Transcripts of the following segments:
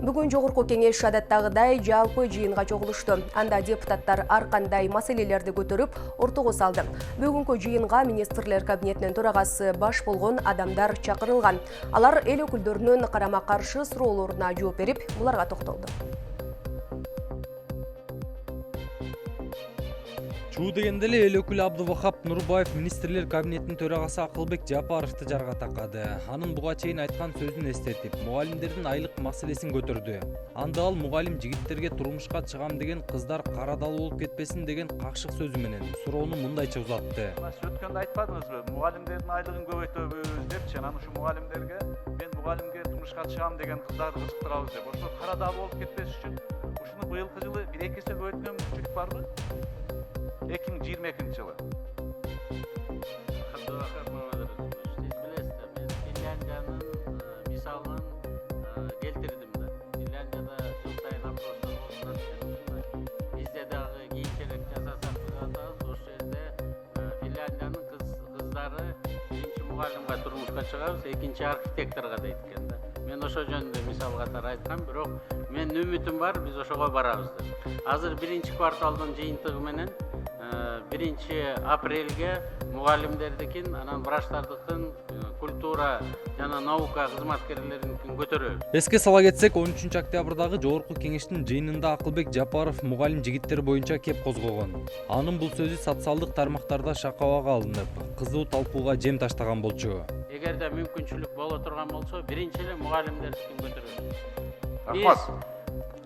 Бүгүн жогорку кеңеш адаттагыдай жалпы жыйынга чогулушту. Анда депутаттар ар кандай маселелерди көтөрүп, ортого салды. Бүгүнкү жыйынга министрлер кабинетинин төрагасы баш болгон адамдар чакырылган. Алар эл өкүлдөрүнүн карама-каршы суроолоруна жооп берип, буларга токтолду. Чуу дегенде эле эл өкүлү Абдывахап Нурбаев министрлер кабинетинин төрагасы Акылбек Жапаровду жарга такады. Анын буга чейин айткан сөзүн эстетип, мугалимдердин айлык маселесин көтөрдү. Анда ал мугалим жигиттерге турмушка чыгам деген кыздар карадал болуп кетпесин деген какшык сөзү менен суроону мындайча узатты. Өткөндө айтпадыңызбы, мугалимдердин айлыгын көбөйтөбүз депчи, анан ушу мугалимдерге мен мугалимге турмушка чыгам деген кыздарды кызыктырабыз деп. Ошо карадал болуп кетпеш үчүн ушуну быйылкы жылы 1-2 эсе көбөйткөн мүмкүнчүлүк барбы? 2022 жылы. Абдывахап Мамадович, сиз билесиз, мен Финляндиянын мисалын келтирдим да. Финляндияда жыл сайын опростор болуп жатат. Бизде дагы кийинчерээк жасасак деп атабыз. Ошол жерде Финляндиянын кыздары биринчи мугалимге турмушка чыгабыз, экинчи архитекторго дейт экен да. Мен ошол жөнүндө мисал катары айткам, бирок менин үмүтүм бар, биз ошого барабыз деп. Азыр биринчи кварталдын жыйынтыгы менен 1 апрелге мугалимдердикин, анан врачтардыкын, культура жана наука кызматкерлеринин көтөрөбүз. Эске сала кетсек, 13 октябрдагы жогорку кеңештин жыйынында Акылбек Жапаров мугалим жигиттер боюнча кеп козгогон. Анын бул сөзү социалдык тармактарда шакабага алынып, кызуу талкууга жем таштаган болчу. Эгерде мүмкүнчүлүк боло турган болсо, биринчи эле мугалимдердикин көтөрөбүз. Рахмат.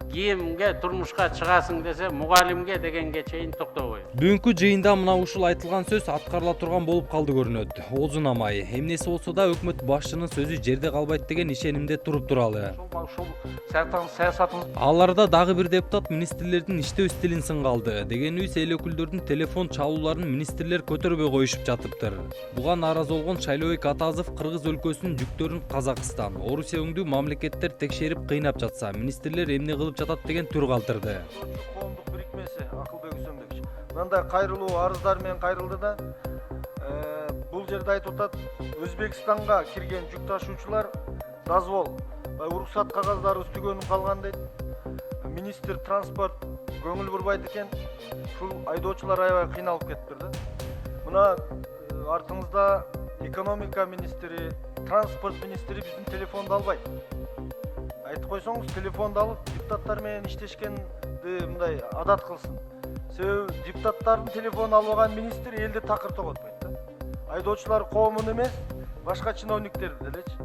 Кийимге турмушка чыгасың десе, мугалимге дегенге чейин токтобойбуз. Бүгүнкү жыйында мына ушул айтылган сөз аткарыла турган болуп калды көрүнөт. Озунамай, эмнеси болсо да өкмөт башчынын сөзү жерде калбайт деген ишенимде туруп туралы. Ошол саясатыңыз. Аларда дагы бир депутат министрлердин иштөө стилин сынга алды. Дегенибиз эл өкүлдөрдүн телефон чалууларын министрлер көтөрбөй коюшуп жатыптыр. Буга нааразы болгон Шайлообек Атазов Кыргыз өлкөсүнүн жүктөрүн Казакстан, Орусия өңдүү мамлекеттер текшерип кыйнап жатса, министрлер эмне кылып жатат деген түр калтырды. Коомдук бирикмеси Акылбек Үсөнбекович мындай кайрылуу арыздар менен кайрылды да, бул жерде айтып атат, Өзбекстанга кирген жүк ташуучулар дозвол, уруксат кагаздары түгөнүп калган дейт. Министр транспорт көңүл бурбайт экен. Ушул айдоочулар аябай кыйналып кетиптир да. Мына артыңызда экономика министри, транспорт министри биздин телефонду албайт. Айтып койсоңуз, телефонду алып, депутаттар менен иштешкенди мындай адат кылсын. Себеби депутаттардын телефонун албаган министр элди такыр тоготпойт да. Айдоочулар коомун эмес, башка чиновниктер делечи.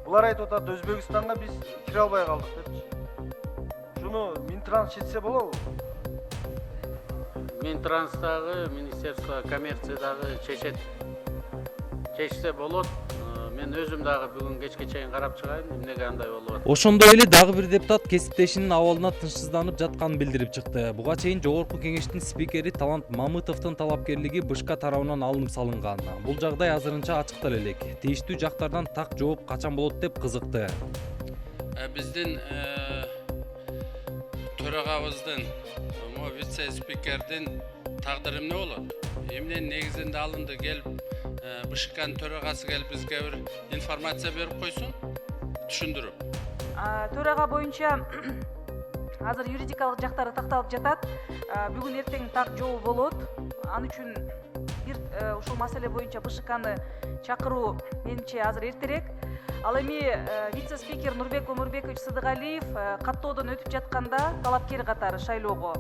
Булар айтып атат, Өзбекстанга биз кире албай калдык депчи. Шуну Минтранс чечсе болобу? Минтранстагы, Министерство коммерциядагы чечсе болот. Мен өзүм дагы бүгүн кечке чейин карап чыгайын, эмнеге андай болуп атат. Ошондой эле дагы бир депутат кесиптешинин абалына тынчсызданып жатканын билдирип чыкты. Буга чейин жогорку кеңештин спикери Талант Мамытовдун талапкерлиги БШК тарабынан алынып салынган. Бул жагдай азырынча ачыктала элек. Тийиштүү жактардан так жооп качан болот деп кызыкты. Биздин төрагабыздын, вице спикердин тагдыры эмне болот? Эмненин негизинде алынды келип БШКнын төрагасы келип бизге бир информация берип койсун, түшүндүрүп. Төрага боюнча азыр юридикалык жактары такталып жатат. Бүгүн эртең так жол болот. Ал үчүн бир ушул маселе боюнча БШКны чакыруу менимче азыр эртерээк. Ал эми вице-спикер Нурбек Омурбекович Сыдыгалиев каттоодон өтүп жатканда талапкер катары шайлоого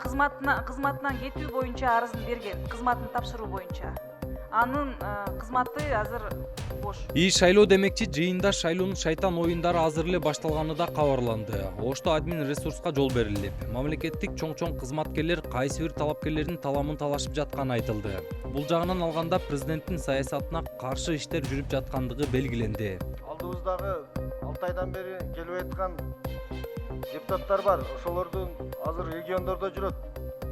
кызматынан кетүү боюнча арызын берген, кызматын тапшыруу боюнча. Анын кызматы азыр бош. Шайлоо демекчи, жыйында шайлоонун шайтан оюндары азыр эле башталганы да кабарланды. Ошто админ ресурска жол берилип, мамлекеттик чоң кызматкерлер кайсы бир талапкерлердин таламын талашып жатканы айтылды. Бул жагынан алганда президенттин саясатына каршы иштер жүрүп жаткандыгы белгиленди. Алдыбыздагы 6 айдан бери келип аткан депутаттар бар. Ошолордун азыр региондордо жүрөт.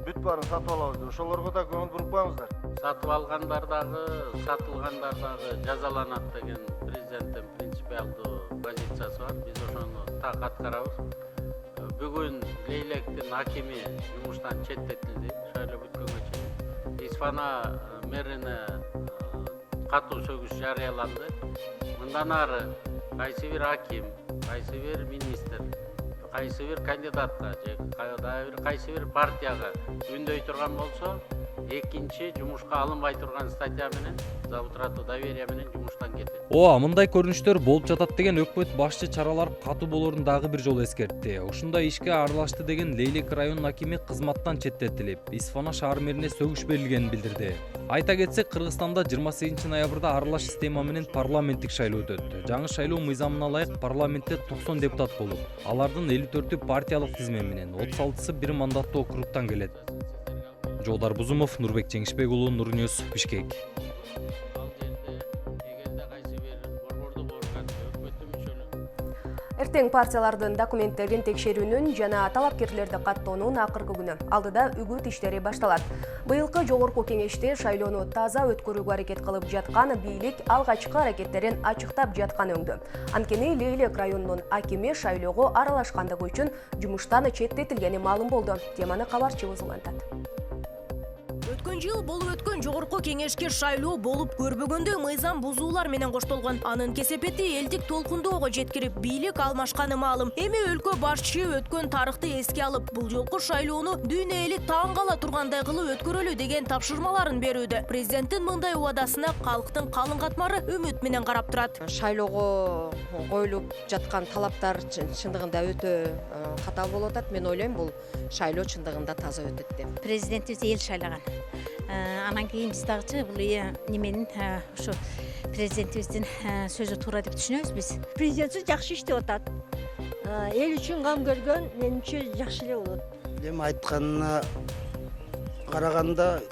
Бүт баарын сатып алабыз. Ошолорго да көңүл буруп коюңуздар. Сатып алгандар дагы, сатылгандар дагы жазаланат деген президенттин принципиалдуу позициясы бар. Биз ошону так аткарабыз. Бүгүн Лейлектин акими жумуштан четтетилди, шайлоо бүткөнгө чейин. Исфана мэрине катуу сөгүш жарыяланды. Мындан ары кайсы бир аким, кайсы бир министр, кайсы бир кандидатка же кайсы бир партияга үндөй турган болсо, экинчи жумушка алынбай турган статья менен, за утрату доверия менен жумуштан кетет. Мындай көрүнүштөр болуп жатат деген өкмөт башчы чаралар катуу болорун дагы бир жолу эскертти. Ушундай ишке аралашты деген Лейлек районунун акими кызматтан четтетилип, Исфана шаар мэрине сөгүш берилгенин билдирди. Айта кетсек, Кыргызстанда 28 ноябрда аралаш система менен парламенттик шайлоо өтөт. Жаңы шайлоо мыйзамына ылайык парламентте 90 депутат болуп, алардын 54-ü партиялык тизме менен, 36-сы бир мандаттуу округтан келет. Жолдар Бузумов, Нурбек Жеңишбек уулу, Нурньюз, Бишкек. Эртең партиялардын документтерин текшерүүнүн жана талапкерлерди каттоонун акыркы күнү. Алдыда үгүт иштери башталат. Быйылкы жогорку кеңеште шайлоону таза өткөрүүгө аракет кылып жаткан бийлик алгачкы аракеттерин ачыктап жаткан өңдү. Анткени Лейлек районунун акими шайлоого аралашкандыгы үчүн жумуштан четтетилгени маалым болду. Теманы кабарчыбыз улантат. Өткөн жыл болуп өткөн жогорку кеңешке шайлоо болуп көрбөгөндө мыйзам бузуулар менен коштолгон. Анын кесепети элдик толкундоого жеткирип, бийлик алмашканы маалым. Эми өлкө башчы өткөн тарыхты эске алып, бул жолку шайлоону дүйнө эли таң кала тургандай кылып өткөрөлү деген тапшырмаларын берүүдө. Президенттин мындай убадасына калктын калың катмары үмүт менен карап турат. Шайлоого коюлуп жаткан талаптар чындыгында өтө катаа болуп атат. Мен ойлойм, бул шайлоо чындыгында таза өтөт деп. Президентибиз эл шайлаган. Анан кийин биз дагычы бул неменин ушу президентибиздин сөзү туура деп түшүнөбүз биз. Президентибиз жакшы иштеп атат. Эл үчүн кам көргөн, менимче жакшы эле болот. Эми айтканына караганда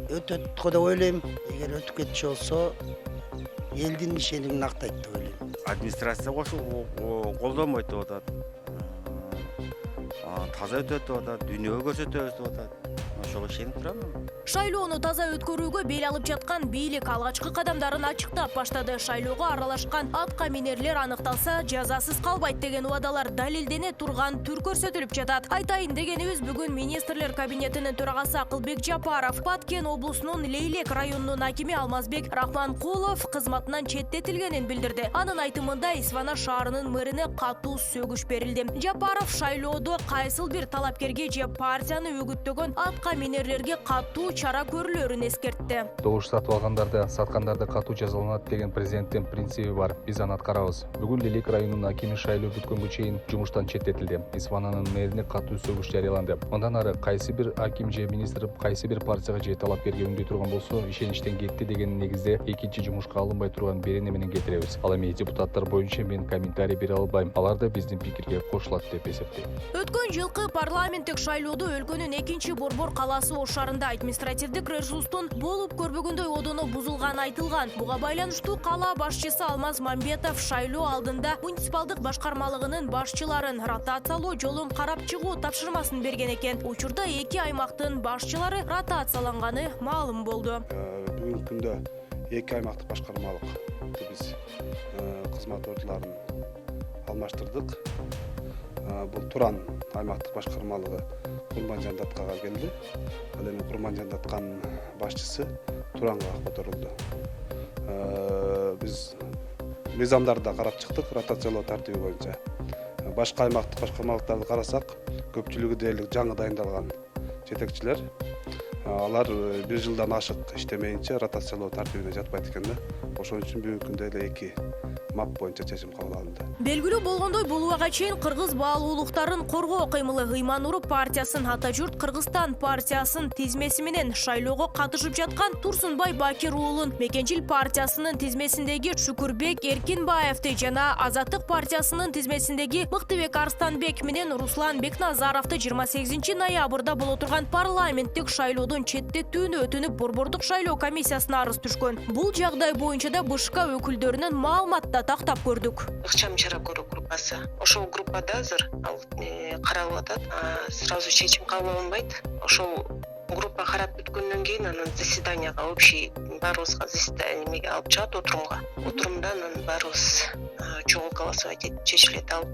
өтөт го деп ойлойм. Эгер өтүп кетчү болсо, элдин ишенимин актайт деп ойлойм. Администрация колдонбойт деп атат. Таза өтөт деп атат, дүйнөгө көрсөтөбүз деп атат. Ошого ишенип турам. Шайлоону таза өткөрүүгө бел алып жаткан бийлик алгачкы кадамдарын ачыктап баштады. Шайлоого аралашкан атка минерлер аныкталса, жазасыз калбайт деген убадалар далилдене турган түр көрсөтүлүп жатат. Айтайын дегенибиз, бүгүн министрлер кабинетинин төрагасы Акылбек Жапаров, Баткен облусунун Лейлек районунун акими Алмазбек Рахманкулов кызматынан четтетилгенин билдирди. Анын айтымында Исфана шаарынын мэрине катуу сөгүш берилди. Жапаров шайлоодо кайсыл бир талапкерге же партияны үгүттөгөн атка минерлерге катуу чара көрүлөрүн эскертти. Добуш сатып алгандарды, саткандарды катуу жазаланат деген президенттин принципи бар. Биз аны аткарабыз. Бүгүн Лейлек районунун акими шайлоо бүткөнгө чейин жумуштан четтетилди. Исфананын мэрине катуу сөгүш жарыяланды. Мындан ары кайсы бир аким же министр кайсы бир партияга же талапкерге үндөй турган болсо, ишеничтен кетти деген негизде экинчи жумушка алынбай турган берене менен кетиребиз. Ал эми депутаттар боюнча мен комментарий бере албайм. Алар да биздин пикирге кошулат деп эсептейм. Өткөн жылкы парламенттик шайлоодо өлкөнүн экинчи борбор калаасы Ош шаарында административдик ресурстун болуп көрбөгөндөй одону бузулганы айтылган. Буга байланыштуу кала башчысы Алмаз Мамбетов шайлоо алдында муниципалдык башкармалыгынын башчыларын ротациялоо жолун карап чыгуу тапшырмасын берген экен. Учурда эки аймактын башчылары ротацияланганы маалым болду. Бүгүнкү күндө эки аймактык башкармалык биз кызмат ордуларын алмаштырдык. Бул Туран аймактык башкармалыгы Курманжан Даткага келди. Ал эми Курманжан Датканын башчысы Туранга которулду. Биз мыйзамдарды да карап чыктык ротациялоо тартиби боюнча. Башка аймактык башкармалыктарды карасак, көпчүлүгү дээрлик жаңы дайындалган жетекчилер. Алар бир жылдан ашык иштемейинче ротациялоо тартибине жатпайт экен да. Ошон үчүн бүгүнкү күндө эле эки мап боюнча чечим кабыл алынды. Белгилүү болгондой, бул убага чейин кыргыз баалуулуктарын коргоо кыймылы Ыйман-Уруп партиясын, Ата журт Кыргызстан партиясын тизмеси менен шайлоого катышып жаткан Турсунбай Бакир уулун, Мекенчил партиясынын тизмесиндеги Шүкүрбек Эркинбаевди жана Азаттык партиясынын тизмесиндеги Мыктыбек Арстанбек менен Руслан Бекназаровду 28 ноябрда боло турган парламенттик шайлоодон четтетүүнү өтүнүп борбордук шайлоо комиссиясына арыз түшкөн. Бул жагдай боюнча да БШК өкүлдөрүнүн маалыматта тактап көрдүк. Ыкчам чара көрүү группасы. Ошол группада азыр каралып атат. Сразу чечим кабыл алынбайт. Ошол группа карап бүткөндөн кийин анан заседанияга общий баарыбызга заседаниеге алып чыгат отурумга. Отурумда анан баарыбыз чогуу голосовать этип чечилет. Ал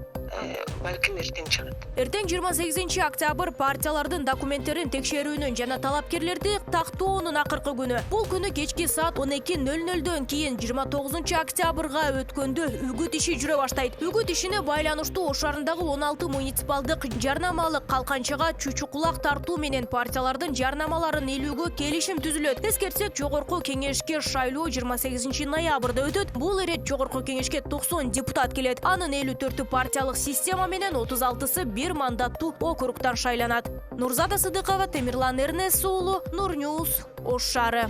балким эртең чыгат. Эртең 28 октябрь партиялардын документтерин текшерүүнүн жана талапкерлерди тактоонун акыркы күнү. Бул күнү кечки саат 12:00дөн кийин 29 октябрга өткөндө үгүт иши жүрө баштайт. Үгүт ишине байланыштуу Ош шаарындагы 16 муниципалдык жарнамалык калканчага чучукулак тартуу менен партиялардын жарнамаларын элүүгө келишим түзүлөт. Эскертсек, жогорку кеңешке шайлоо 28 ноябрда өтөт. Бул ирет жогорку кеңешке 90 депутат келет. Анын 54-ü партиялык система менен 36-сы бир мандаттуу округтан шайланат. Нурзада Сыдыкова, Темирлан Эрнес уулу, Нур Ньюс, Ош шаары.